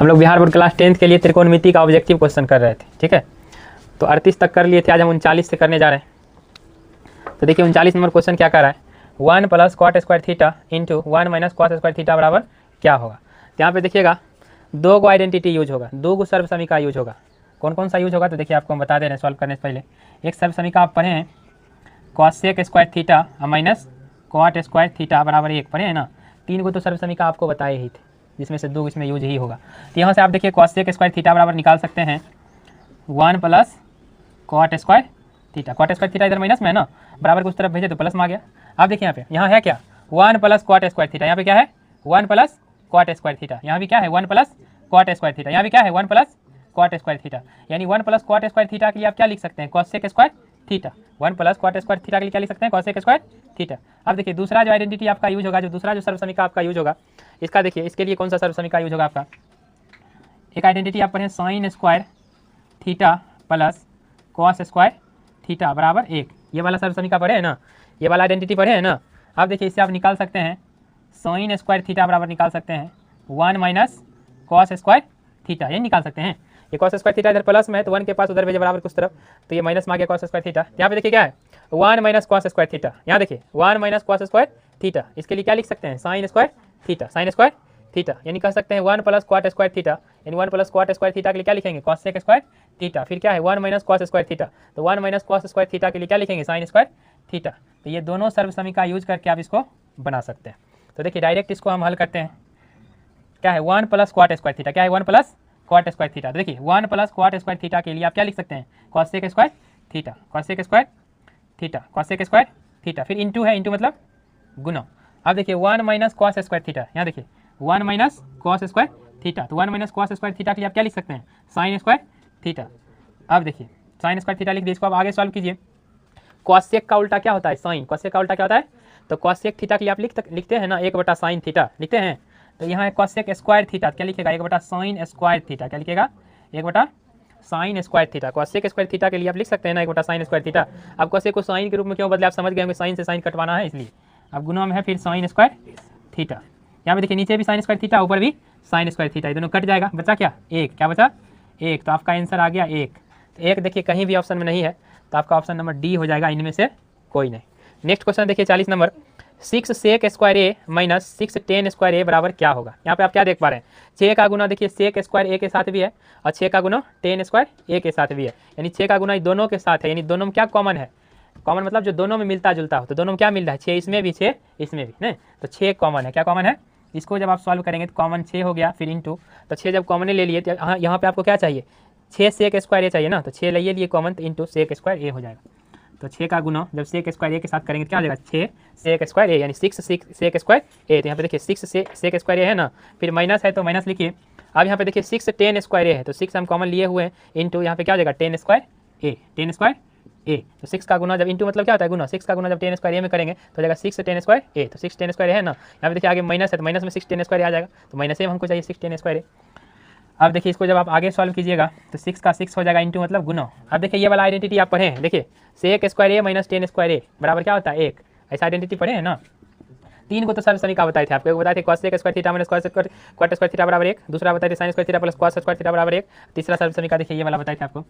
हम लोग Bihar board class 10th के लिए त्रिकोणमिति का ऑब्जेक्टिव क्वेश्चन कर रहे थे, ठीक है। तो 38 तक कर लिए थे, आज हम 39 से करने जा रहे हैं। तो देखिए 39 नंबर क्वेश्चन क्या कर रहा है, 1 + cot square theta into 1 - cos square theta बराबर क्या होगा। तो यहाँ पे देखिएगा दो गो आइडेंटिटी यूज होगा, दो गो सर्व समीकरण यूज होगा। कौन कौन सा यूज होगा तो देखिए आपको हम बता दे रहे हैं सॉल्व करने से पहले। एक सर्व समीकरण आप पढ़े हैं cos square theta minus cot square theta बराबर 1 पढ़े हैं ना। 3 गो तो सर्व समीकरण आपको बताए ही थे, जिसमें से 2 इसमें यूज ही होगा। तो यहाँ से आप देखिए cos स्क्वायर थीटा बराबर निकाल सकते हैं 1 + cot square theta. cot square theta इधर माइनस में है ना, बराबर को उस तरफ भेजे तो प्लस में आ गया। आप देखिए यहाँ है क्या 1 + cot स्क्वायर थीटा, यहाँ पे क्या है 1 + cot स्क्वायर थीटा, यहाँ भी क्या है 1 + cot स्क्वायर थीटा, यहाँ भी क्या है 1 + cot स्क्वायर थीटा। यानी 1 + cot स्क्वायर थीटा के लिए आप क्या लिख सकते हैं cos square theta. 1 + cot square theta के लिए क्या लिख सकते हैं cos स्क्वायर थीटा। अब देखिए दूसरा जो आइडेंटिटी आपका यूज होगा, जो दूसरा जो सर्व समीकरण आपका यूज होगा, इसका देखिए इसके लिए कौन सा सर्व समीकरण यूज होगा आपका। एक आइडेंटिटी आप पढ़े sin square theta plus cos square theta बराबर 1, ये वाला सर्व समीकरण पढ़े है ना, ये वाला आइडेंटिटी पढ़े है ना। अब देखिए इससे आप निकाल सकते हैं sin स्क्वायर थीटा बराबर निकाल सकते हैं 1 - cos स्क्वायर थीटा, ये निकाल सकते हैं। ये cos स्क्वायर थीटा इधर प्लस में है तो 1 के पास उधर भेजे बराबर कुछ तरफ, तो ये माइनस में आ गया cos स्क्वायर थीटा। यहाँ पे देखिए क्या है 1 - cos स्क्वायर थीटा, यहाँ देखिए 1 - cos स्क्वायर थीटा, इसके लिए क्या लिख सकते हैं sin square theta, sin square theta. यानी कह सकते हैं 1 + cot स्क्वायर थीटा, यानी 1 + cot स्क्वायर थीटा के लिए क्या लिखेंगे cos स्क्वायर थीटा। फिर क्या है 1 - cos स्क्वायर थीटा, तो 1 - cos स्क्वायर थीटा के लिए क्या लिखेंगे sin स्क्वायर थीटा। तो ये दोनों सर्व समीकरण यूज करके आप इसको बना सकते हैं। तो देखिए डायरेक्ट इसको हम हल करते हैं, क्या है 1 + cot स्क्वायर थीटा, क्या है 1 + cot स्क्वायर थीटा। तो देखिए 1 + cot स्क्वायर थीटा के लिए आप क्या लिख सकते हैं cos square theta, cos square theta, cos square theta. फिर इंटू है, इंटू मतलब गुना। अब देखिए 1 - cos स्क्वायर थीटा, यहाँ देखिए 1 - cos स्क्वायर थीटा, तो 1 - cos स्क्वायर थीटा के लिए आप क्या लिख सकते हैं sin स्क्वायर थीटा। अब देखिए sin स्क्वायर थीटा लिख दिए, इसको आप आगे सॉल्व कीजिए। cos का उल्टा क्या होता है sin, cos का उल्टा क्या होता है, तो cos थीटा के लिए आप लिखते हैं ना 1/sin थीटा लिखते हैं। तो यहाँ है cos स्क्वायर थीटा, क्या लिखेगा 1/sin स्क्वायर थीटा, क्या लिखेगा 1/sin square theta. cos square theta के लिए आप लिख सकते हैं ना 1/sin स्क्वायर थीटा। अब cos को sin के रूप में क्यों बदले, आप समझ गए होंगे, साइन से साइन कटवाना है इसलिए। अब गुना में है फिर sin स्क्वायर थीटा, यहाँ पे देखिए नीचे भी sin स्क्वायर थीटा ऊपर भी sin स्क्वायर थीटा, ये दोनों कट जाएगा, बचा क्या 1, क्या बचा 1, तो आपका आंसर आ गया 1। तो 1 देखिए कहीं भी ऑप्शन में नहीं है, तो आपका ऑप्शन नंबर डी हो जाएगा, इनमें से कोई नहीं। नेक्स्ट क्वेश्चन देखिए 40 नंबर, 6 sec स्क्वायर ए माइनस 6 tan स्क्वायर ए बराबर क्या होगा। यहाँ पे आप क्या देख पा रहे हैं 6 का गुना देखिए sec स्क्वायर ए के साथ भी है और 6 का गुना tan स्क्वायर ए के साथ भी है, यानी 6 का गुना दोनों के साथ है, यानी दोनों में क्या कॉमन है, कॉमन मतलब जो दोनों में मिलता जुलता हो, तो दोनों में क्या मिल रहा है 6 इसमें भी 6 इसमें भी, नहीं तो 6 कॉमन है, क्या कॉमन है। इसको जब आप सॉल्व करेंगे तो कॉमन 6 हो गया, फिर इंटू, तो 6 जब कॉमन ले लिए तो यहाँ पे आपको क्या चाहिए 6 sec स्क्वायर ए चाहिए ना, तो 6 ले लिए कॉमन, तो इंटू sec स्क्वायर ए हो जाएगा। तो 6 का गुना जब sec स्क्वायर ए के साथ करेंगे तो क्या हो जाएगा 6 sec स्क्वायर ए, यानी 6 sec स्क्वायर ए। तो यहाँ पे देखिए 6 sec स्क्वायर ए है ना, फिर माइनस है तो माइनस लिखिए। अब यहाँ पे देखिए 6 tan स्क्वायर ए है, तो 6 हम कॉमन लिए हुए हैं, इंटू यहाँ पे क्या हो जाएगा tan स्क्वायर ए, tan स्क्वायर ए। तो 6 का गुना जब इंटू मतलब क्या होता है गुना, 6 का गुना जब tan स्क्वायर ए में करेंगे तो हो जाएगा 6 tan स्क्वायर ए, तो 6 tan स्क्वायर ए है ना। यहाँ पे देखिए आगे माइनस है तो माइनस में 6 tan स्क्वायर ए आ जाएगा, तो माइनस में हमको चाहिए 6 tan स्क्वायर ए। अब देखिए इसको जब आप आगे सॉल्व कीजिएगा तो 6 का 6 हो जाएगा इंटू मतलब गुना। अब देखिए ये वाला आइडेंटिटी आप पढ़े हैं, देखिए sec स्क्वायर ए माइनस tan स्क्वायर ए बराबर क्या होता है 1, ऐसा आइडेंटिटी पढ़े हैं ना। 3 को तो सर्व समीकरण बताए थे आपको, बताए थे cos square theta minus cot square theta बराबर 1, दूसरा बताए थे sin square theta plus cos square theta बराबर 1, तीसरा सर्व समीकरण देखिए ये वाला बताए थे आपको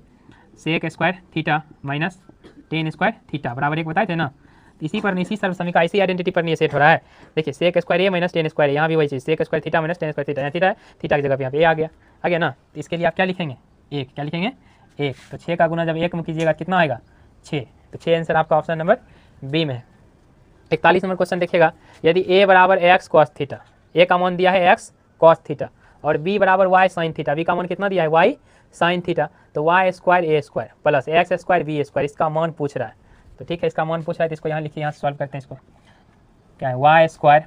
sec square theta minus tan square theta बराबर 1 बताए थे ना। इसी पर इसी सर्व समीकरण इसी आइडेंटिटी पर नहीं सेट हो रहा है। देखिए sec स्क्वायर ए माइनस tan स्क्वायर, यहाँ भी वही चीज़ sec square theta minus tan square theta, यहाँ थीटा है, थीटा की जगह पे यहाँ पे ए आ गया ना। तो इसके लिए आप क्या लिखेंगे 1, क्या लिखेंगे 1, तो 6 का गुना जब 1 में कीजिएगा कितना आएगा 6, तो 6 आंसर आपका ऑप्शन नंबर बी में है। 41 नंबर क्वेश्चन देखिएगा, यदि a बराबर x cos थीटा, a का मान दिया है x cos थीटा और b बराबर y sin थीटा, b का मान कितना दिया है y sin थीटा, तो y square a square plus x square b square इसका मान पूछ रहा है। तो ठीक है इसका मान पूछ रहा है तो इसको यहाँ लिखिए, यहाँ सॉल्व करते हैं इसको, क्या है y square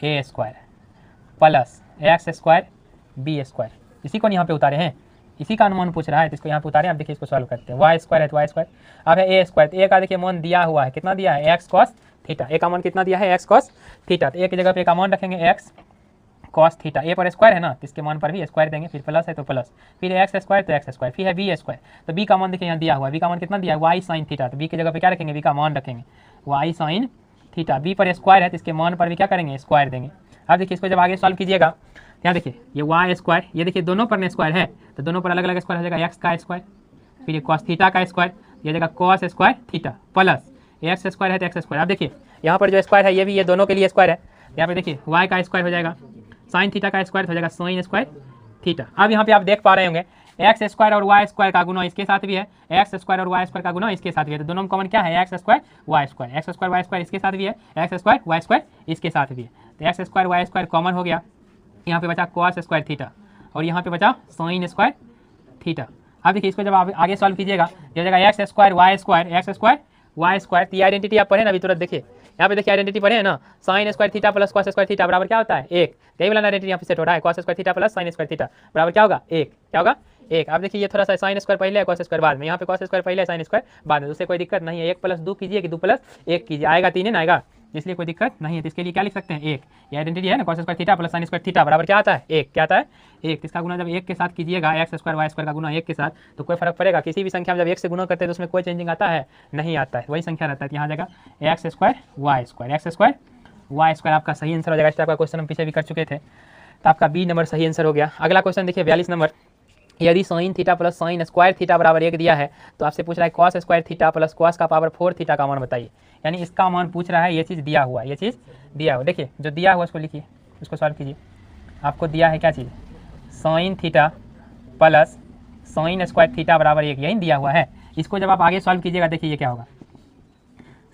a square plus x square b square, इसी को यहाँ पे उतारे हैं, इसी का अनुमान पूछ रहा है तो इसको यहाँ पे उतारे। अब देखिए इसको सॉल्व करते हैं, y स्क्वायर है तो y स्क्वायर, अब है a स्क्वायर, तो a का देखिए मान दिया हुआ है, कितना दिया है x cos थीटा, a का मान कितना दिया है x cos थीटा, तो a की जगह पे का मान रखेंगे x cos थीटा, a पर स्क्वायर है ना तो इसके मान पर भी स्क्वायर देंगे, फिर प्लस है तो प्लस, फिर x स्क्वायर तो x स्क्वायर, फिर है b स्क्वायर, तो b का मान देखिए यहाँ दिया हुआ है, b का मान कितना दिया है y sin थीटा, तो b की जगह पे क्या रखेंगे b का मान रखेंगे y sin थीटा, b पर स्क्वायर है तो इसके मान पर भी क्या करेंगे स्क्वायर देंगे। अब देखिए इसको जब आगे सॉल्व कीजिएगा यहाँ देखिए ये वाई स्क्वायर, ये देखिए दोनों पर स्क्वायर है तो दोनों पर अलग अलग स्क्वायर हो जाएगा, एक्स का स्क्वायर, फिर ये कॉस थीटा का स्क्वायर, ये जगह cos square theta plus x square है तो एक्स स्क्वायर। अब देखिए यहाँ पर जो स्क्वायर है ये भी ये दोनों के लिए स्क्वायर है, यहाँ पे देखिए वाई का स्क्वायर हो जाएगा, साइन थीटा का स्क्वायर हो जाएगा साइन स्क्वायर थीटा। अब यहाँ पे आप देख पा रहे होंगे एक्स स्क्वायर और वाई स्क्वायर का गुना इसके साथ भी है, एक्स स्क्वायर और वाई स्क्वायर का गुना इसके साथ भी है, तो दोनों में कॉमन क्या है, x square y square, x square y square इसके साथ भी है, एक्स स्क्वायर वाई स्क्वायर इसके साथ भी है, तो x square y square common हो गया, यहाँ पे बचा कॉस स्क्वायर थीटा और यहाँ पे बचा साइन स्क्वायर थीटा। अब देखिए इसको जब आप आगे सॉल्व कीजिएगा, ये जगह एक्स स्क्वायर वाई स्क्वायर, तो ये आइडेंटिटी आप पढ़े ना अभी तुरंत, देखिए यहाँ पे देखिए आइडेंटिटी पढ़े है ना, sign square theta plus cos square theta बराबर क्या होता है, एक, यही वाला आइडेंटिटी यहाँ पे सेट हो रहा है, cos square theta plus sine square theta बराबर क्या होगा, एक, क्या होगा, एक। आप देखिए ये थोड़ा सा साइन स्क्वायर पहले है कॉस स्क्वायर बाद में, यहाँ पे कॉस स्क्वायर पहले है साइन स्क्वायर बाद में, उससे कोई दिक्कत नहीं है, 1 + 2 कीजिए कि 2 + 1 कीजिए, आएगा 3 है ना आएगा, इसलिए कोई दिक्कत नहीं है, तो इसके लिए क्या लिख सकते हैं, एक, ये आइडेंटिटी है ना, cos square theta plus sine square theta बराबर क्या आता है, एक, क्या आता है, एक। इसका गुना जब एक के साथ कीजिएगा, एक्स स्क्वायर वाई स्क्वायर का गुना एक के साथ, तो कोई फर्क पड़ेगा, किसी भी संख्या में जब एक से गुना करते हैं तो उसमें कोई चेंजिंग आता है, नहीं आता है, वही संख्या रहता है, यहाँ जगह एक्स स्क्वायर वाई स्क्वायर आपका सही आंसर हो जाएगा। इस टाइप का क्वेश्चन हम पीछे भी कर चुके थे, तो आपका बी नंबर सही आंसर हो गया। अगला क्वेश्चन देखिए 42 नंबर, यदि sign theta plus sine square theta बराबर 1 दिया है तो आपसे पूछ रहा है cos square theta plus cos का पावर 4 थीटा का मान बताइए, यानी इसका मान पूछ रहा है, ये चीज़ दिया हुआ है, ये चीज़ दिया हुआ, देखिए जो दिया हुआ उसको लिखिए, उसको सॉल्व कीजिए। आपको दिया है क्या चीज़, sine theta plus sine square theta बराबर 1, यही दिया हुआ है। इसको जब आप आगे सॉल्व कीजिएगा देखिए ये क्या होगा,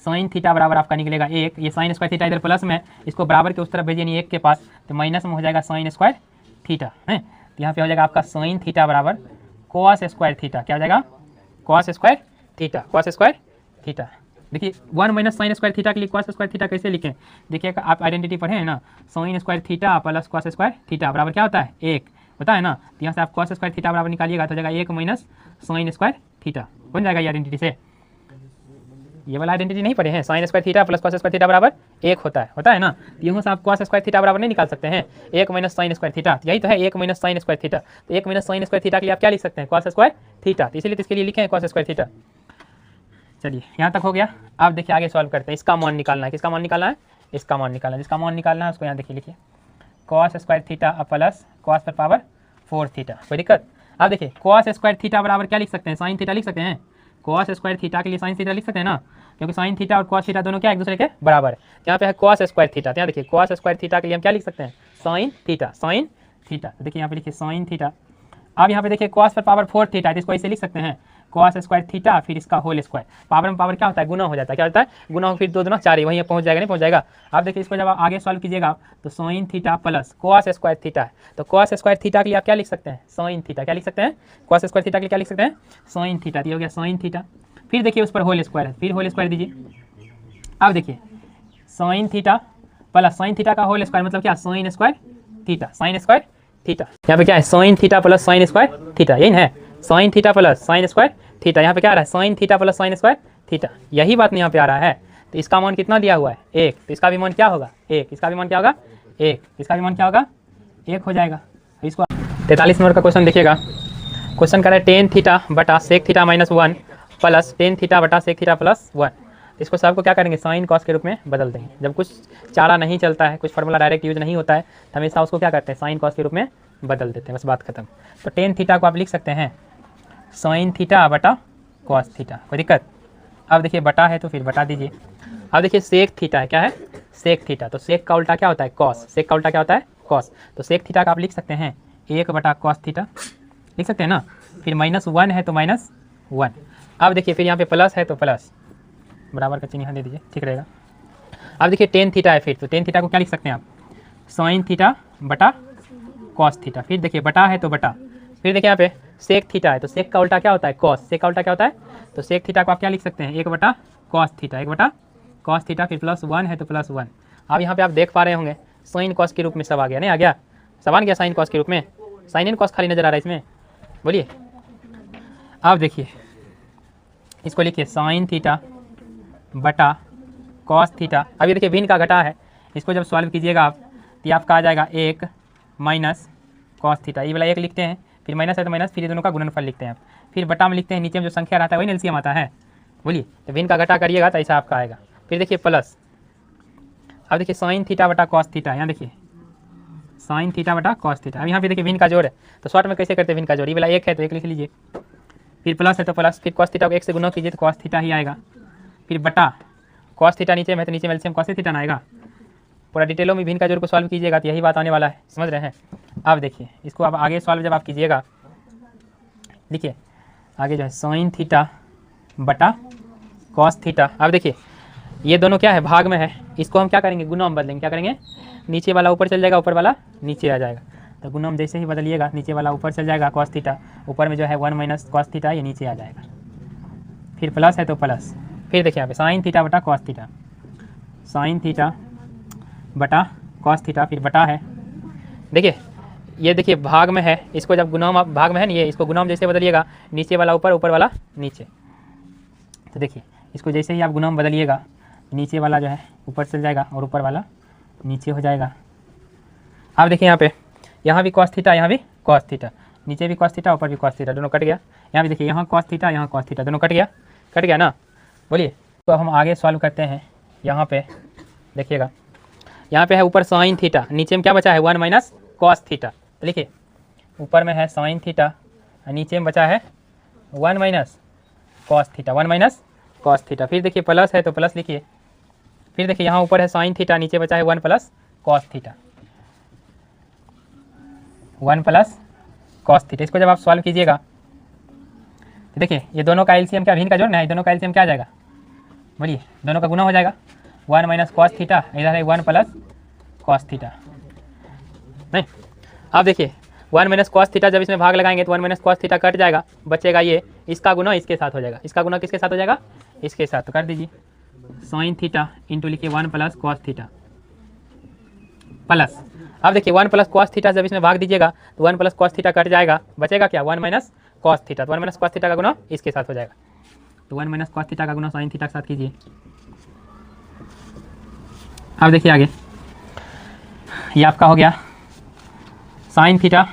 साइन थीटा बराबर आपका निकलेगा 1, ये साइन स्क्वायर थीटा इधर प्लस में, इसको बराबर के उस तरफ भेजिए नहीं 1 के पास, तो माइनस में हो जाएगा साइन स्क्वायर थीटा है, तो यहाँ पे हो जाएगा आपका साइन थीटा बराबर कॉस स्क्वायर थीटा, क्या हो जाएगा, कॉस स्क्वायर थीटा। देखिए 1 - साइन स्क्वायर थीटा के लिए कॉस स्क्वायर थीटा कैसे लिखें, देखिए आप आइडेंटिटी पढ़े हैं ना, sign square theta plus cos square theta बराबर क्या होता है, एक होता है ना, तो यहाँ से आप कॉस स्क्वायर थीटा बराबर निकालिएगा तो हो जाएगा 1 - साइन स्क्वायर थीटा, बन जाएगा ये आइडेंटिटी से। ये वाला आइडेंटिटी नहीं पढ़े हैं, sign square theta plus cos square theta बराबर 1 होता है ना, यहाँ से आप कॉस स्क्वायर थीटा बराबर नहीं निकाल सकते हैं, 1 - साइन स्क्वायर थीटा, यही तो है 1 - साइन स्क्वायर थीटा, तो 1 - साइन स्क्वायर थीटा के लिए आप क्या लिख सकते हैं, कॉस स्क्वायर थीटा, तो इसलिए इसके लिए लिखे हैं कॉस स्क्वायर थीटा। चलिए यहाँ तक हो गया। अब देखिए आगे सॉल्व करते हैं, इसका मान निकालना है, किसका मान निकालना है, इसका मान निकालना है, जिसका मान निकालना है उसको यहाँ देखिए लिखिए, cos square theta plus cos पर पावर 4 थीटा, कोई दिक्कत। अब देखिए कॉस स्क्वायर थीटा बराबर क्या लिख सकते हैं, साइन थीटा लिख सकते हैं, कॉस स्क्वायर थीटा के लिए साइन थीटा लिख सकते हैं ना, क्योंकि साइन थीटा और कॉस थीटा दोनों क्या एक दूसरे के बराबर है। यहाँ पे है कॉस स्क्वायर थीटा, यहाँ देखिए कॉस स्क्वायर थीटा के लिए हम क्या लिख सकते हैं, साइन थीटा, तो देखिए यहाँ पे लिखिए साइन थीटा। अब यहाँ पे देखिए कॉस पर पावर 4 थीटा, इसको ऐसे लिख सकते हैं कॉस स्क्वायर थीटा फिर इसका होल स्क्वायर, पावर में पावर क्या होता है, गुना हो जाता है, क्या होता है, गुना, फिर 2 दूना 4 वहीं पहुंच जाएगा, नहीं पहुंच जाएगा। अब देखिए इसको जब आप आगे सॉल्व कीजिएगा तो sign theta plus cos square theta है, तो कॉस स्क्वायर थीटा के लिए आप क्या लिख सकते हैं, साइन थीटा, क्या लिख सकते हैं, कॉस स्क्वायर थीटा के लिए क्या लिख सकते हैं, साइन थीटा, ये हो गया साइन थीटा। फिर देखिए उस पर होल स्क्वायर है, फिर होल स्क्वायर दीजिए। अब देखिए sign theta plus sine theta का होल स्क्वायर मतलब क्या, साइन स्क्वायर थीटा, यहाँ पे क्या है, sign theta plus sine square theta, यही है sign theta plus sine square theta, यहाँ पे क्या आ रहा है, sign theta plus sine square theta, यही बात यहाँ पे आ रहा है। तो इसका मान कितना दिया हुआ है, 1, तो इसका भी मान क्या होगा, 1, इसका भी मान क्या होगा, 1, इसका भी मान क्या होगा, 1 हो जाएगा। इसको 43 नंबर का क्वेश्चन देखिएगा, क्वेश्चन कर रहा है टेन थीटा बटा sec theta -1 plus tan theta बटा सेक थीटा +1, इसको सबको क्या करेंगे, साइन कॉस के रूप में बदल देंगे। जब कुछ चारा नहीं चलता है, कुछ फार्मूला डायरेक्ट यूज नहीं होता है, तो हमेशा उसको क्या करते हैं, साइन कॉस के रूप में बदल देते हैं, बस बात खत्म। तो टेन थीटा को आप लिख सकते हैं साइन थीटा बटा कॉस थीटा, कोई दिक्कत। अब देखिए बटा है तो फिर बटा दीजिए। अब देखिए सेक थीटा है, क्या है, सेक थीटा, तो सेक का उल्टा क्या होता है, कॉस, सेक का उल्टा क्या होता है, कॉस, तो सेक थीटा का आप लिख सकते हैं 1 बटा कॉस थीटा, लिख सकते हैं ना, फिर -1 है तो -1। अब देखिए फिर यहाँ पे प्लस है तो प्लस, बराबर का चिन्ह यहाँ दे दीजिए, ठीक रहेगा। अब देखिए टेन थीटा है, फिर तो टेन थीटा को क्या लिख सकते हैं आप, साइन थीटा बटा कॉस थीटा, फिर देखिए बटा है तो बटा, फिर देखिए यहाँ पे सेक थीटा है, तो सेक का उल्टा क्या होता है, कॉस, सेक का उल्टा क्या होता है, तो सेक थीटा को आप क्या लिख सकते हैं, 1 बटा कॉस थीटा, 1 बटा कॉस थीटा, फिर +1 है तो +1। अब यहाँ पे आप देख पा रहे होंगे साइन कॉस के रूप में सब आ गया, नहीं आ गया, सब आ गया साइन कॉस के रूप में, साइन एंड कॉस खाली नजर आ रहा है इसमें, बोलिए। अब देखिए इसको लिखिए साइन थीटा बटा कॉस थीटा। अब ये देखिए भिन्न का घटा है, इसको जब सॉल्व कीजिएगा आप तो आपका आ जाएगा 1 - कॉस थीटा, ये वाला 1 लिखते हैं, फिर माइनस है तो माइनस, फिर ये दोनों का गुणनफल लिखते हैं आप, फिर बटा में लिखते हैं, नीचे में जो संख्या रहता है वही एलसीएम आता है, बोलिए। तो भिन्न का घटा करिएगा तो ऐसा आपका आएगा, फिर देखिए प्लस। अब देखिए साइन थीटा बटा कॉस थीटा, यहाँ देखिए साइन थीटा बटा कॉस थीटा। अब यहाँ पे देखिए भिन्न का जोड़ है, तो शॉर्ट में कैसे करते हैं भिन्न का जोड़, ये वाला एक है तो एक लिख लीजिए, फिर प्लस है तो प्लस, फिर कॉस थीटा को एक से गुना कीजिए तो कॉस थीटा ही आएगा, फिर बटा कॉस थीटा नीचे में है तो नीचे में एलसीएम कॉस थीटा ना आएगा। पूरा डिटेलों में भिन्न का जोड़ को सॉल्व कीजिएगा तो यही बात आने वाला है, समझ रहे हैं। अब देखिए इसको अब आगे सॉल्व जब आप कीजिएगा, देखिए आगे जो है साइन थीटा बटा कॉस थीटा। अब देखिए ये दोनों क्या है, भाग में है, इसको हम क्या करेंगे, गुना में बदलेंगे। क्या करेंगे, नीचे वाला ऊपर चल जाएगा, ऊपर वाला नीचे आ जाएगा, तो गुना में जैसे ही बदलिएगा नीचे वाला ऊपर चल जाएगा कॉस थीटा, ऊपर में जो है 1 माइनस कॉस थीटा ये नीचे आ जाएगा, फिर प्लस है तो प्लस, फिर देखिए यहाँ पे साइन थीटा बटा कॉस थीटा, साइन थीटा बटा कॉस थीटा, फिर बटा है, देखिए ये देखिए भाग में है, इसको जब गुना में भाग में है नहीं, ये इसको गुना में जैसे बदलिएगा नीचे वाला ऊपर, ऊपर वाला नीचे, तो देखिए इसको जैसे ही आप गुना में बदलिएगा नीचे वाला जो है ऊपर चल जाएगा और ऊपर वाला नीचे हो जाएगा। अब देखिए यहाँ पे, यहाँ भी कॉस थीटा, यहाँ भी कॉस थीटा, नीचे भी कॉस थीटा, ऊपर भी कॉस थीटा, दोनों कट गया। यहाँ भी देखिए यहाँ कॉस थीटा, यहाँ कॉस थीटा, दोनों कट गया ना। बोलिए तो अब हम आगे सॉल्व करते हैं। यहाँ पे देखिएगा, यहाँ पे है ऊपर साइन थीटा, नीचे में क्या बचा है 1 माइनस कॉस थीटा, तो लिखिए ऊपर में है साइन थीटा, नीचे में बचा है 1 minus cos theta, 1 minus cos theta, फिर देखिए प्लस है तो प्लस लिखिए, फिर देखिए यहाँ ऊपर है साइन थीटा, नीचे बचा है 1 plus cos theta, 1 plus cos theta. इसको जब आप सॉल्व कीजिएगा तो देखिए ये दोनों का एलसीएम क्या, भिन्न का जोड़ ना है, दोनों का एलसीएम क्या आ जाएगा, बोलिए दोनों का गुना हो जाएगा, 1 माइनस कॉस थीटा, इधर है 1 प्लस कॉस थीटा, नहीं। अब देखिए 1 माइनस कॉस थीटा जब इसमें भाग लगाएंगे तो 1 माइनस कॉस थीटा कट जाएगा, बचेगा ये, इसका गुना इसके साथ हो जाएगा, इसका गुना किसके साथ हो जाएगा, इसके साथ, तो कर दीजिए साइन थीटा इंटू लिखिए 1 प्लस कॉस थीटा प्लस। अब देखिए 1 प्लस कॉस थीटा जब इसमें भाग दीजिएगा तो 1 प्लस कॉस थीटा कट जाएगा, बचेगा क्या 1 माइनस कॉस थीटा, तो 1 माइनस कॉस थीटा का गुना इसके साथ हो जाएगा, तो 1 माइनस कॉस थीटा का गुना साइन थीटा के साथ कीजिए। अब देखिए आगे ये आपका हो गया साइन थीटा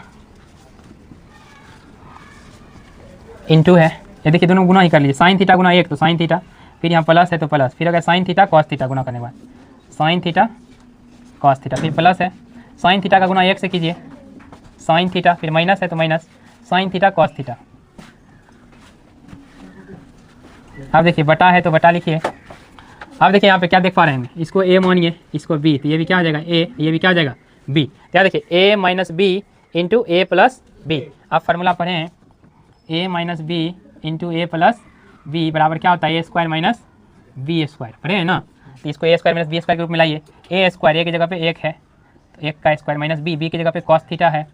इंटू है, ये देखिए दोनों गुना ही कर लीजिए, साइन थीटा गुना 1 तो साइन थीटा, फिर यहाँ प्लस है तो प्लस, फिर अगर साइन थीटा कॉस थीटा गुना करने के बाद साइन थीटा कॉस थीटा, फिर प्लस है, साइन थीटा का गुना 1 से कीजिए, साइन थीटा, फिर माइनस है तो minus sine theta cos theta. अब देखिए बटा है तो बटा लिखिए। अब देखिए यहाँ पे क्या देख पा रहे हैं, इसको ए मानिए, इसको बी, तो ये भी क्या हो जाएगा ए, ये भी क्या हो जाएगा बी, क्या देखिए ए माइनस बी इंटू ए प्लस बी। आप फार्मूला पढ़े हैं ए माइनस बी इंटू ए प्लस बी बराबर क्या होता है, ए स्क्वायर माइनस बी स्क्वायर, पढ़े हैं ना। तो इसको ए स्क्वायर माइनस बी स्क्वायर के रूप में लाइए, ए स्क्वायर ए की जगह पे 1 है तो 1 का स्क्वायर माइनस बी, बी की जगह पे कॉस थीटा है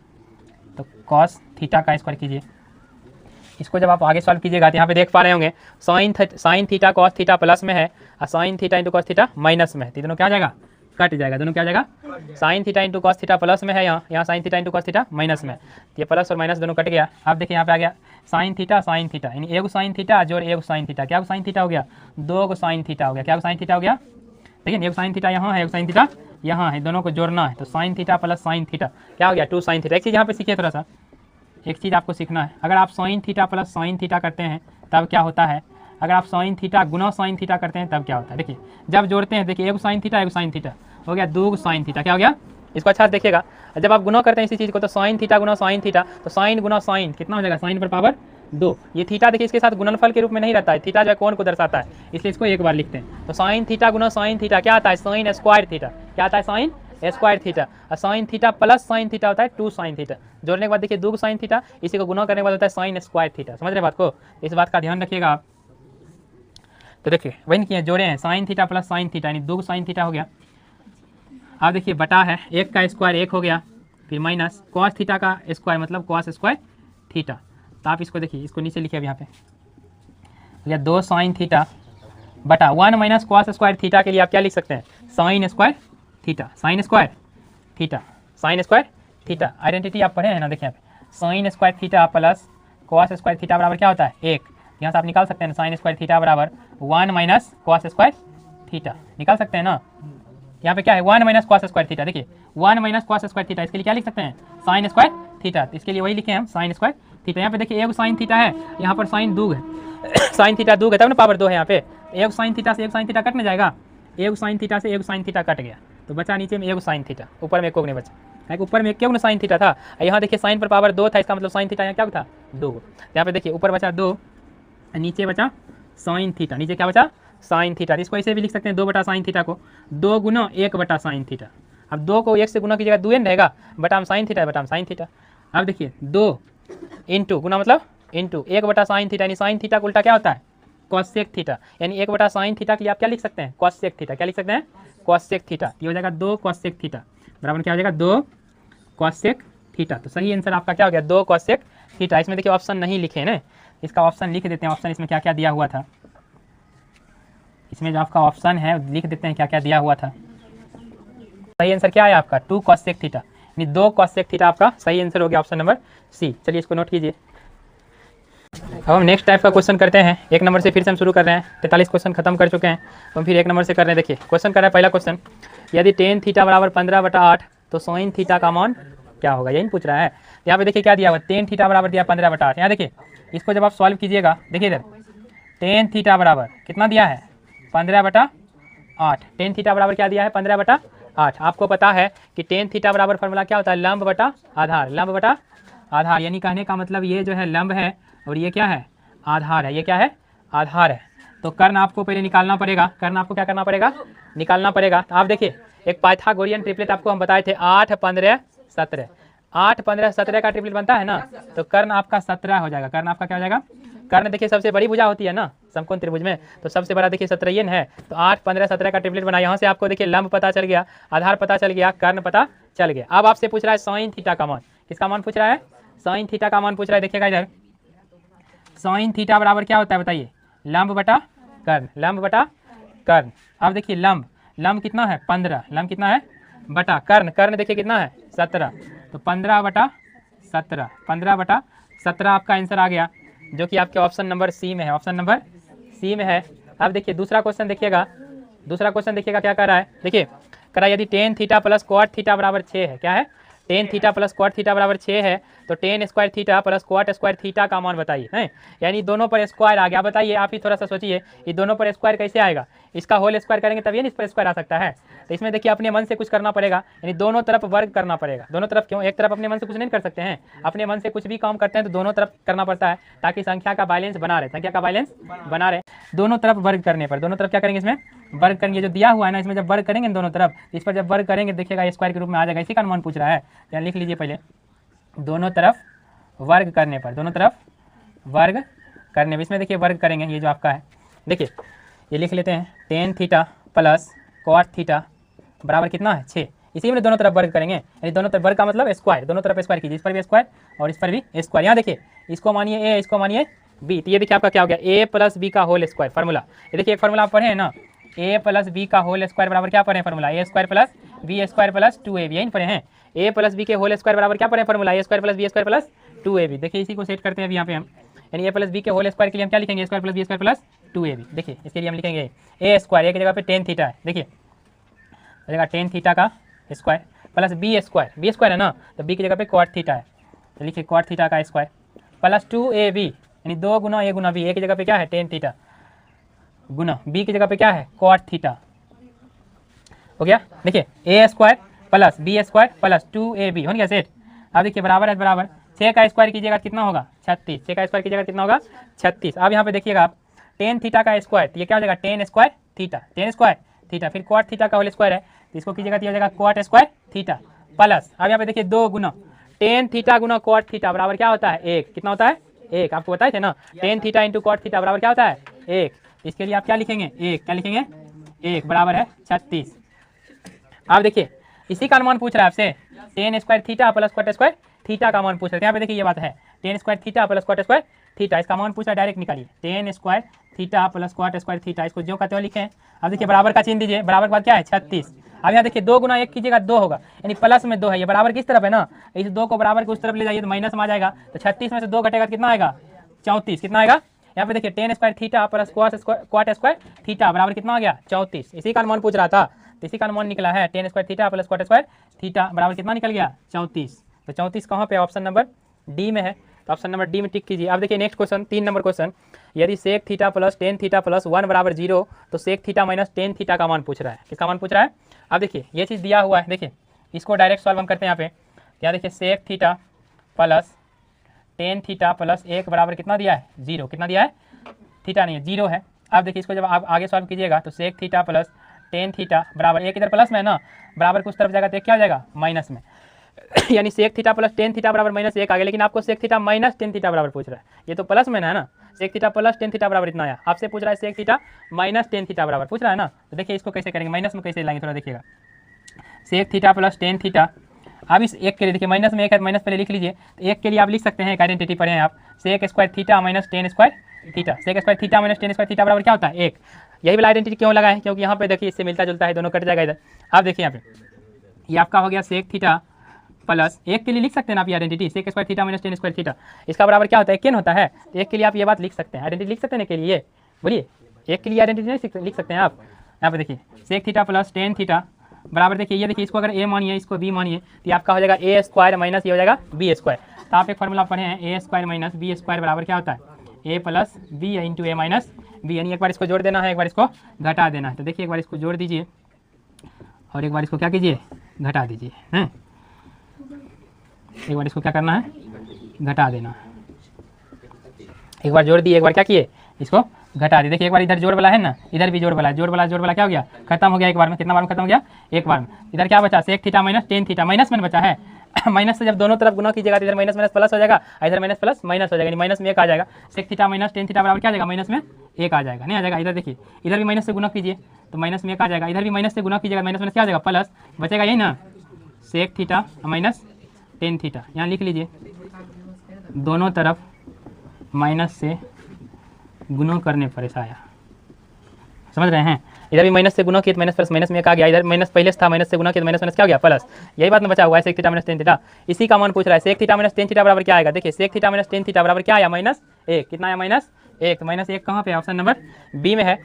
तो कॉस थीटा का स्क्वायर कीजिए। इसको जब आप आगे सॉल्व कीजिएगा तो यहाँ पे देख पा रहे होंगे sine theta cos theta plus में है और sine theta into cos theta minus में है, तो दोनों क्या हो जाएगा, कट जाएगा, दोनों क्या हो जाएगा, sine theta into cos theta plus में है, यहाँ sine theta into cos theta minus में, तो ये प्लस और माइनस दोनों कट गया। अब देखिए यहाँ पे आ गया साइन थीटा यानी एगो साइन थीटा जोड़ एगो साइन थीटा, क्या साइन थीटा हो गया, 2 साइन थीटा हो गया, क्या साइन थीटा हो गया, देखिए एक साइन थीटा यहाँ है, एक साइन थीटा यहाँ है, दोनों को जोड़ना है, तो sign theta plus sine theta क्या हो गया 2 साइन थीटा। एक चीज़ यहाँ पे सीखिए, थोड़ा सा एक चीज़ आपको सीखना है, अगर आप sign theta plus sine theta करते हैं तब क्या होता है, अगर आप साइन थीटा गुना साइन थीटा करते हैं तब क्या होता है, देखिए जब जोड़ते हैं, देखिए एक साइन थीटा हो गया 2 साइन थीटा, क्या हो गया, इसको अच्छा से देखिएगा। जब आप गुना करते हैं इसी चीज़ को तो साइन थीटा गुना साइन थीटा, तो साइन गुना साइन कितना हो जाएगा, साइन पर पावर 2, ये थीटा देखिए इसके साथ गुणनफल के रूप में नहीं रहता है, थीटा जो है कोण को दर्शाता है, इसलिए इसको एक बार लिखते हैं, तो साइन थीटा गुना साइन थीटा क्या आता है, साइन स्क्वायर थीटा, क्या आता है साइन स्क्वायर थीटा, और sign theta plus sine theta होता है 2 साइन थीटा, जोड़ने के बाद देखिए 2 साइन थीटा, इसी को गुना करने के बाद होता है साइन स्क्वायर थीटा। समझ रहे बात को, इस बात का ध्यान रखिएगा आप। तो देखिए वही किए जोड़े हैं, sign theta plus sine theta यानी 2 साइन थीटा हो गया। अब देखिए बटा है 1 का स्क्वायर 1 हो गया, फिर माइनस कॉस थीटा का स्क्वायर मतलब कॉस स्क्वायर थीटा, तो आप इसको देखिए, इसको नीचे लिखिए अब यहाँ पे या 2 साइन थीटा बटा 1 माइनस कॉस स्क्वायर थीटा के लिए आप क्या लिख सकते हैं, sign square theta, sign square theta, sign square theta identity आप पढ़े हैं ना, देखिए यहाँ पे sign square theta plus cos square theta बराबर क्या होता है 1, यहाँ से आप निकाल सकते हैं साइन स्क्वायर थीटा बराबर 1 माइनस कॉस स्क्वायर थीटा, निकाल सकते हैं ना। यहाँ पे क्या है 1 माइनस कॉस स्क्वायर थीटा, देखिए 1 माइनस कॉस स्क्वायर थीटा, इसके लिए क्या लिख सकते हैं साइन स्क्वायर थीटा, इसके लिए वही लिखे हम साइन स्क्वायर थीटा। यहाँ पे देखिए एक साइन थीटा है, यहाँ पर साइन 2 है साइन थीटा 2 है तब ना पावर 2 है, यहाँ पे एक साइन थीटा से एक साइन थीटा कटने जाएगा, एक साइन थीटा से एक साइन थीटा कट गया तो बचा नीचे में एक साइन थीटा, ऊपर में एक नहीं बचा, है ऊपर में क्यों साइन थीटा था, यहाँ देखिए साइन पर पावर 2 था, इसका मतलब साइन थीटा यहाँ क्या था 2। यहाँ पे देखिए ऊपर बचा 2, नीचे बचा साइन थीटा, नीचे क्या बचा साइन थीटा। इसको ऐसे भी लिख सकते हैं 2 बटा साइन थीटा को 2 गुना 1 बटा साइन थीटा। अब 2 को 1 से गुना कीजिएगा 2n रहेगा, बटा साइन थीटा बटा साइन थीटा। अब देखिए 2 इंटू गुना मतलब इंटू 1 बटा साइन थीटा, यानी साइन थीटा का उल्टा क्या होता है कॉसेक थीटा, यानी 1 बटा साइन थीटा के लिए आप क्या लिख सकते हैं कॉसेक थीटा। क्या लिख सकते हैं कॉसेक थीटा। ये हो जाएगा 2 कॉसेक थीटा बराबर क्या हो जाएगा 2 कॉसेक थीटा। तो सही आंसर आपका क्या हो गया 2 कॉसेक थीटा। इसमें देखिए ऑप्शन नहीं लिखे ना, इसका ऑप्शन लिख देते हैं। ऑप्शन इसमें क्या क्या दिया हुआ था, इसमें जो आपका ऑप्शन है लिख देते हैं क्या क्या दिया हुआ था। सही आंसर क्या है आपका 2 कॉसेक थीटा, यानी 2 कॉसेक थीटा आपका सही आंसर हो गया ऑप्शन नंबर सी। चलिए इसको नोट कीजिए। अब हम नेक्स्ट टाइप का क्वेश्चन करते हैं। 1 नंबर से फिर से हम शुरू कर रहे हैं। 43 क्वेश्चन खत्म कर चुके हैं, तो हम फिर 1 नंबर से कर रहे हैं। देखिए क्वेश्चन कर रहा है पहला क्वेश्चन, यदि टेन थीटा बराबर 15/8 तो साइन थीटा का मान क्या होगा, यही पूछ रहा है। यहाँ पे देखिए क्या दिया हुआ, टेन थीटा बराबर दिया 15/8। यहाँ देखिए इसको जब आप सॉल्व कीजिएगा, देखिए इधर टेन थीटा बराबर कितना दिया है 15/8। टेन थीटा बराबर क्या दिया है 15/8। आपको पता है कि टेन थीटा बराबर फॉर्मूला क्या होता है लंब बटा आधार, लंब बटा आधार। यानी कहने का मतलब ये जो है लंब है और ये क्या है आधार है, ये क्या है आधार है। तो कर्ण आपको पहले निकालना पड़ेगा, कर्ण आपको क्या करना पड़ेगा निकालना पड़ेगा। तो आप देखिए एक पाइथागोरियन ट्रिपलेट आपको हम बताए थे 8 15 17, 8 15 17 का ट्रिपलेट बनता है ना, तो कर्ण आपका 17 हो जाएगा। कर्ण आपका क्या हो जाएगा, कर्ण देखिए सबसे बड़ी भुजा होती है ना समकोण त्रिभुज में, तो सबसे बड़ा देखिए 17 है। तो 8 15 17 का ट्रिपलेट बना, यहाँ से आपको देखिए लंब पता चल गया, आधार पता चल गया, कर्ण पता चल गया। अब आपसे पूछ रहा है साइन थीटा का मान, किसका मान पूछ रहा है साइन थीटा का मान पूछ रहा है। देखिएगा इधर साइन थीटा बराबर क्या होता है बताइए लंब बटा कर्ण, लंब बटा कर्ण। अब देखिए लंब, लंब कितना है 15, लंब कितना है बटा कर्ण, कर्ण देखिए कितना है 17, तो 15/17, 15/17 आपका आंसर आ गया, जो कि आपके ऑप्शन नंबर सी में है, ऑप्शन नंबर सी में है। अब देखिए दूसरा क्वेश्चन देखिएगा, दूसरा क्वेश्चन देखिएगा क्या कर रहा है। देखिए कर रहा है यदि टेन थीटा प्लस क्वाट थीटा बराबर 6 है, क्या है टेन थीटा प्लस क्वाट थीटा बराबर 6 है, तो ten square theta plus क्वाट square theta का मान बताइए। हैं यानी दोनों पर स्क्वायर आ गया। बताइए आप ही थोड़ा सा सोचिए ये दोनों पर स्क्वायर कैसे आएगा, इसका होल स्क्वायर करेंगे तभी इस पर स्क्वायर आ सकता है। तो इसमें देखिए अपने मन से कुछ करना पड़ेगा, यानी दोनों तरफ वर्ग करना पड़ेगा। दोनों तरफ क्यों, एक तरफ अपने मन से कुछ नहीं कर सकते हैं, अपने मन से कुछ भी काम करते हैं तो दोनों तरफ करना पड़ता है ताकि संख्या का बैलेंस बना रहे, संख्या का बैलेंस बना रहे। दोनों तरफ वर्ग करने पर दोनों तरफ क्या करेंगे इसमें वर्ग करेंगे, जो दिया हुआ है ना इसमें जब वर्ग करेंगे दोनों तरफ, इस पर जब वर्ग करेंगे देखिएगा स्क्वायर के रूप में आ जाएगा। इसी का अनुमान पूछ रहा है, यहाँ लिख लीजिए पहले दोनों तरफ वर्ग करने पर, दोनों तरफ वर्ग करने पर, इसमें देखिए वर्ग करेंगे ये जो आपका है, देखिए ये लिख लेते हैं tan theta plus cot theta बराबर कितना है 6। इसी में दोनों तरफ वर्ग करेंगे, यानी दोनों तरफ वर्ग का मतलब स्क्वायर, दोनों तरफ स्क्वायर कीजिए, इस पर भी स्क्वायर और इस पर भी स्क्वायर। यहाँ देखिए इसको मानिए ए, इसको मानिए बी, तो ये देखिए आपका क्या हो गया ए प्लस बी का होल स्क्वायर फार्मूला। ये देखिए एक फार्मूला आप पढ़े हैं ना ए प्लस बी का होल स्क्वायर बराबर क्या पढ़े हैं formula A square plus B square plus 2ab, यही पढ़े हैं ए प्लस बी के होल स्क्वायर बराबर क्या पढ़े हैं formula A square plus B square plus 2ab। देखिए इसी को सेट करते हैं अभी यहाँ पे हम, यानी ए प्लस बी के होल स्क्वायर के लिए हम क्या लिखेंगे A square plus B square plus 2ab। देखिए इसके लिए हम लिखेंगे ए स्क्वायर, एक जगह पे टेन थीटा है, देखिए जगह टेन थीटा का स्क्वायर प्लस बी स्क्वायर है ना, तो बी की जगह पे क्वाट थीटा है, तो लिखिए क्वाट थीटा का स्क्वायर प्लस 2ab, यानी 2 गुना ए गुना बी, ए की जगह पे क्या है टेन थीटा गुना बी की जगह पे क्या है क्वाट थीटा हो गया। देखिए A square plus B square plus 2ab हो गया सेट। अब देखिए बराबर है बराबर 6 का स्क्वायर कीजिएगा कितना होगा 36, 6 का स्क्वायर कीजिएगा कितना होगा 36। अब यहाँ पे देखिएगा आप टेन थीटा का स्क्वायर, तो ये क्या हो जाएगा ten square theta, ten square theta, फिर क्वाट थीटा का होल स्क्वायर है तो इसको कीजिएगा तो हो जाएगा क्वाट स्क्वायर थीटा प्लस, अब यहाँ पे देखिए 2 गुना टेन थीटा गुना क्वाट थीटा बराबर क्या होता है 1, कितना होता है 1, आपको बताए थे ना टेन थीटा इंटू क्वाट थीटा बराबर क्या होता है 1। इसके लिए आप क्या लिखेंगे 1, क्या लिखेंगे 1 बराबर है 36। आप देखिए इसी का अनुमान पूछ रहा है आपसे ten square theta plus क्वाट square theta का मान पूछ रहे हैं। यहाँ पे देखिए ये बात है ten square theta plus क्वाट square theta, इसका मान पूछा डायरेक्ट निकालिए ten square theta plus क्वाट square theta, इसको जो कहते हो लिखें। अब देखिए बराबर का चिन्ह दीजिए, बराबर के बाद क्या है 36। अब यहाँ देखिए 2 गुना 1 कीजिएगा 2 होगा, यानी प्लस में 2 है, ये बराबर किस तरफ है ना, इस 2 को बराबर के उस तरफ ले जाइए तो माइनस में आ जाएगा, तो 36 में से 2 घटेगा कितना आएगा 34, कितना आएगा यहाँ पे देखिए ten square theta plus क्वाट square theta बराबर कितना आ गया 34। इसी का अनुमान पूछ रहा था, तो इसी का अनुमान निकला है ten square theta plus क्वाट square theta बराबर कितना निकल गया 34। तो 34 कहाँ पे ऑप्शन नंबर डी में है, तो ऑप्शन नंबर डी में टिक कीजिए। अब देखिए नेक्स्ट क्वेश्चन 3 नंबर क्वेश्चन, यदि sec theta plus tan theta plus 1 बराबर 0 तो sec theta minus tan theta का मान पूछ रहा है, किसका मान पूछ रहा है। अब देखिए ये चीज़ दिया हुआ है, देखिए इसको डायरेक्ट सॉल्व हम करते हैं यहाँ पे, क्या देखिए sec theta plus tan theta plus 1 बराबर कितना दिया है 0, कितना दिया है थीटा नहीं है 0 है। अब देखिए इसको जब आप आगे सॉल्व कीजिएगा तो sec theta plus tan theta बराबर 1 इधर प्लस में है ना, बराबर कुछ तरफ जाएगा तो क्या हो जाएगा माइनस में यानी sec theta plus tan theta बराबर -1 आ गया, लेकिन आपको sec theta minus tan theta बराबर पूछ रहा है, ये तो प्लस में है ना, sec theta plus tan theta बराबर इतना आया, आपसे पूछ रहा है sec theta minus tan theta बराबर पूछ रहा है ना। तो देखिए इसको कैसे करेंगे, माइनस में कैसे लाएंगे थोड़ा देखिएगा, sec theta plus tan theta. अब इस एक के लिए देखिए माइनस में एक है, माइनस पहले लिख लीजिए, तो एक के लिए आप लिख सकते हैं एक आइडेंटिटी पढ़े हैं आप, sec square theta minus tan square theta, sec square theta minus tan square theta बराबर क्या होता है 1। यही वाला आइडेंटिटी क्यों लगा है, क्योंकि यहाँ पे देखिए इससे मिलता जुलता है, दोनों कट जाएगा इधर। आप देखिए यहाँ पे ये आपका हो गया सेक थीटा प्लस, एक के लिए लिख सकते हैं आप ये identity, sec square theta minus tan square theta, इसका बराबर क्या होता है केन होता है, तो एक के लिए आप ये बात लिख सकते हैं, आइडेंटिटी लिख सकते हैं के लिए, बोलिए एक के लिए आइडेंटिटी नहीं लिख सकते हैं आप। यहाँ पे देखिए sec theta plus tan theta बराबर देखिए, ये देखिए इसको अगर ए मानिए इसको बी मानिए तो ये आपका हो जाएगा ए स्क्वायर माइनस ये हो जाएगा बी स्क्वायर। तो आप एक फॉर्मूला पढ़े हैं ए स्क्वायर माइनस बी स्क्वायर बराबर क्या होता है ए प्लस बी इंटू ए माइनस बी, यानी एक बार इसको जोड़ देना है, एक बार इसको घटा देना है। तो देखिए एक बार इसको जोड़ दीजिए और एक बार इसको क्या कीजिए घटा दीजिए, हैं एक बार इसको क्या करना है घटा देना, एक बार जोड़ दिए एक बार क्या किए इसको घटा दिए। देखिए एक बार इधर जोड़ वाला है ना, इधर भी जोड़ वाला है, जोड़ वाला क्या हो गया खत्म हो गया एक बार में, कितना बार में खत्म हो गया एक बार में। इधर क्या बचा sec theta minus tan theta, minus में बचा है माइनस से जब दोनों तरफ गुना कीजिएगा तो इधर माइनस माइनस प्लस हो जाएगा, इधर माइनस प्लस माइनस हो जाएगा, माइनस में एक आ जाएगा, sec theta minus tan theta बराबर क्या आ जाएगा माइनस में एक आ जाएगा, नहीं आ जाएगा। इधर देखिए इधर भी माइनस से गुना कीजिए तो माइनस में एक आ जाएगा, इधर भी माइनस से गुना कीजिएगा माइनस माइनस क्या आ जाएगा प्लस, बचेगा यही ना sec theta minus tan theta, यहाँ लिख लीजिए दोनों तरफ माइनस से गुना करने पर ऐसा आया, समझ रहे हैं। इधर भी माइनस से गुना किया तो माइनस प्लस माइनस में एक आ गया, इधर माइनस पहले था माइनस से गुना किया तो माइनस माइनस क्या हो गया प्लस, यही बात में बचा हुआ है sec theta minus tan theta. इसी का मान पूछ रहा है sec theta minus tan theta बराबर क्या आएगा, देखिए sec theta minus tan theta बराबर क्या आया -1, कितना आया -1, तो -1 कहाँ पे ऑप्शन नंबर बी में है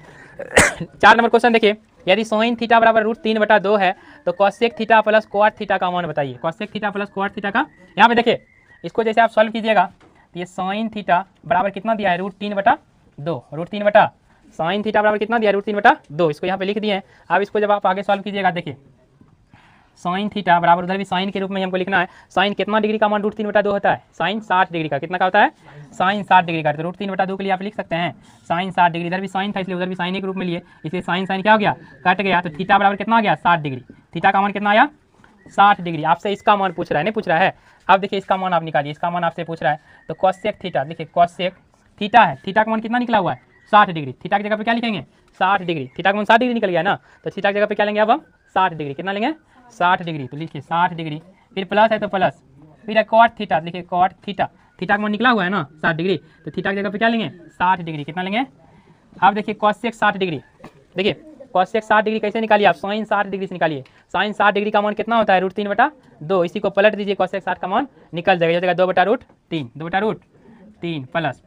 4 नंबर क्वेश्चन देखिए, यदि साइन थीटा बराबर √3/2 है तो cosec theta plus cot theta का मान बताइए, cosec theta plus cot theta का। यहाँ पे देखिए इसको जैसे आप सॉल्व कीजिएगा तो ये साइन थीटा बराबर कितना दिया है √3/2, √3 साइन थीटा बराबर कितना दिया √3/2, इसको यहाँ पे लिख दिए हैं। अब इसको जब आप आगे सॉल्व कीजिएगा देखिए साइन थीटा बराबर उधर भी साइन के रूप में हमको लिखना है, साइन कितना डिग्री का मान √3/2 होता है, साइन 60 डिग्री का, कितना का होता है साइन 60 डिग्री का, तो √3/2 के लिए आप लिख सकते हैं साइन 60 डिग्री, इधर भी साइन था इसलिए उधर भी साइन के रूप में लिए, इसलिए साइन साइन क्या हो गया कट गया, तो थीटा बराबर कितना आ गया 60 डिग्री, थीटा का मान कितना आया 60 डिग्री। आपसे इसका मान पूछ रहा है, नहीं पूछ रहा है। अब देखिए इसका मान आप निकालिए, इसका मान आपसे पूछ रहा है तो कॉसेक थीटा, देखिए कॉसेक थीटा है, थीटा का मान कितना निकला हुआ है 60 डिग्री, थीटा की जगह पे क्या लिखेंगे 60 डिग्री, थीटा का मान 60 डिग्री निकल गया ना, तो थीटा की जगह पे क्या लेंगे अब हम 60 डिग्री, कितना लेंगे 60 डिग्री, तो लिखिए 60 डिग्री, फिर प्लस है तो प्लस, फिर है कॉट थीटा, देखिए कॉट थीटा, थीटा का मान निकला हुआ है ना 60 डिग्री, तो थीटा की जगह पे क्या लेंगे 60 डिग्री, कितना लेंगे। अब देखिए कॉसेक 60 डिग्री, देखिए कॉसेक 60 डिग्री कैसे निकालिए आप, साइन 60 डिग्री से निकालिए, साइन 60 डिग्री का मान कितना होता है √3/2, इसी को पलट दीजिए कॉसेक 60 का मान निकल जाएगा, हो जाएगा 2/√3 plus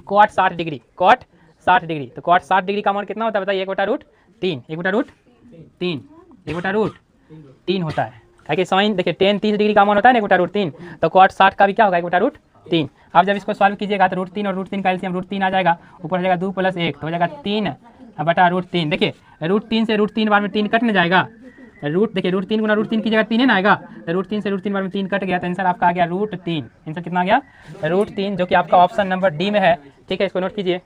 cot 60 degree, cot 60 degree, तो कॉट 60 डिग्री का मान कितना होता है बताइए 1/√3 होता है, कि साइन देखिए टेन 30 डिग्री का मान होता है ना 1/√3, तो कॉट 60 का भी क्या होगा 1/√3। अब जब इसको सॉल्व कीजिएगा तो √3 और √3 का एलसीएम √3 आ जाएगा, ऊपर हो जाएगा 2 + 1 तो हो जाएगा 3/√3। देखिए √3 से √3 बार में 3 कट न जाएगा, देखिए √3 गुना √3 की जगह 3 है ना आएगा, तो √3 से √3 बार में 3 कट गया, तो आंसर आपका आ गया √3, आंसर कितना आ गया √3, जो कि आपका ऑप्शन नंबर डी में है। ठीक है, इसको नोट कीजिए।